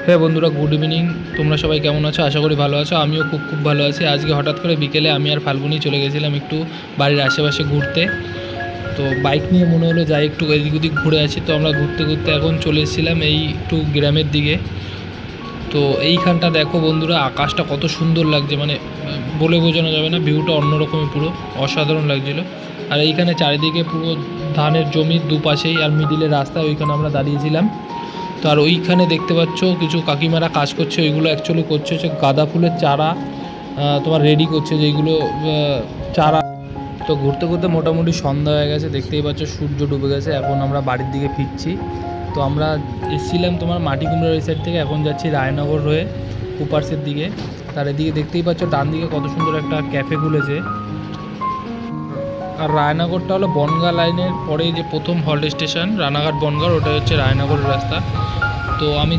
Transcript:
হ্যাঁ বন্ধুরা, good evening. তোমরা সবাই কেমন আছো? আশা করি ভালো আছো। আমিও খুব ভালো আছি। আজকে হঠাৎ করে বিকেলে আমি আর ফাল্গুনি চলে গেছিলাম একটু বাড়ির আশেপাশে ঘুরতে। তো বাইক নিয়ে মনে হলো যাই একটু এদিক ওদিক ঘুরে আসি। তো আমরা ঘুরতে ঘুরতে এখন চলে এসেছিলাম এই একটু গ্রামের দিকে। তো এইখানটা দেখো বন্ধুরা, আকাশটা কত সুন্দর লাগছে, মানে বলে বোঝানো যাবে না। ভিউটা অন্যরকমই, পুরো অসাধারণ লাগছিল। আর এইখানে চারিদিকে পুরো ধানের জমির দুপাশেই, আর মিডিলের রাস্তা, ওইখানে আমরা দাঁড়িয়েছিলাম। তো আর ওইখানে দেখতে পাচ্ছ কিছু কাকিমারা কাজ করছে। ওইগুলো অ্যাকচুয়ালি করছে হচ্ছে গাঁদা ফুলের চারা তোমার রেডি করছে, যেইগুলো চারা। তো ঘুরতে ঘুরতে মোটামুটি সন্ধ্যা হয়ে গেছে, দেখতেই পাচ্ছ সূর্য ডুবে গেছে। এখন আমরা বাড়ির দিকে ফিরছি। তো আমরা এসেছিলাম তোমার মাটিকুমড়ার এই সাইড থেকে, এখন যাচ্ছি রায়নগর হয়ে কুপার্সের দিকে। তার এদিকে দেখতেই পাচ্ছ ডান দিকে কত সুন্দর একটা ক্যাফে খুলেছে। আর রায়নগরটা হলো বনগাঁ লাইনের পরেই যে প্রথম হল্ট স্টেশন, রানাঘাট বনগাঁ, ওটা হচ্ছে রায়নগরের রাস্তা। তো আমি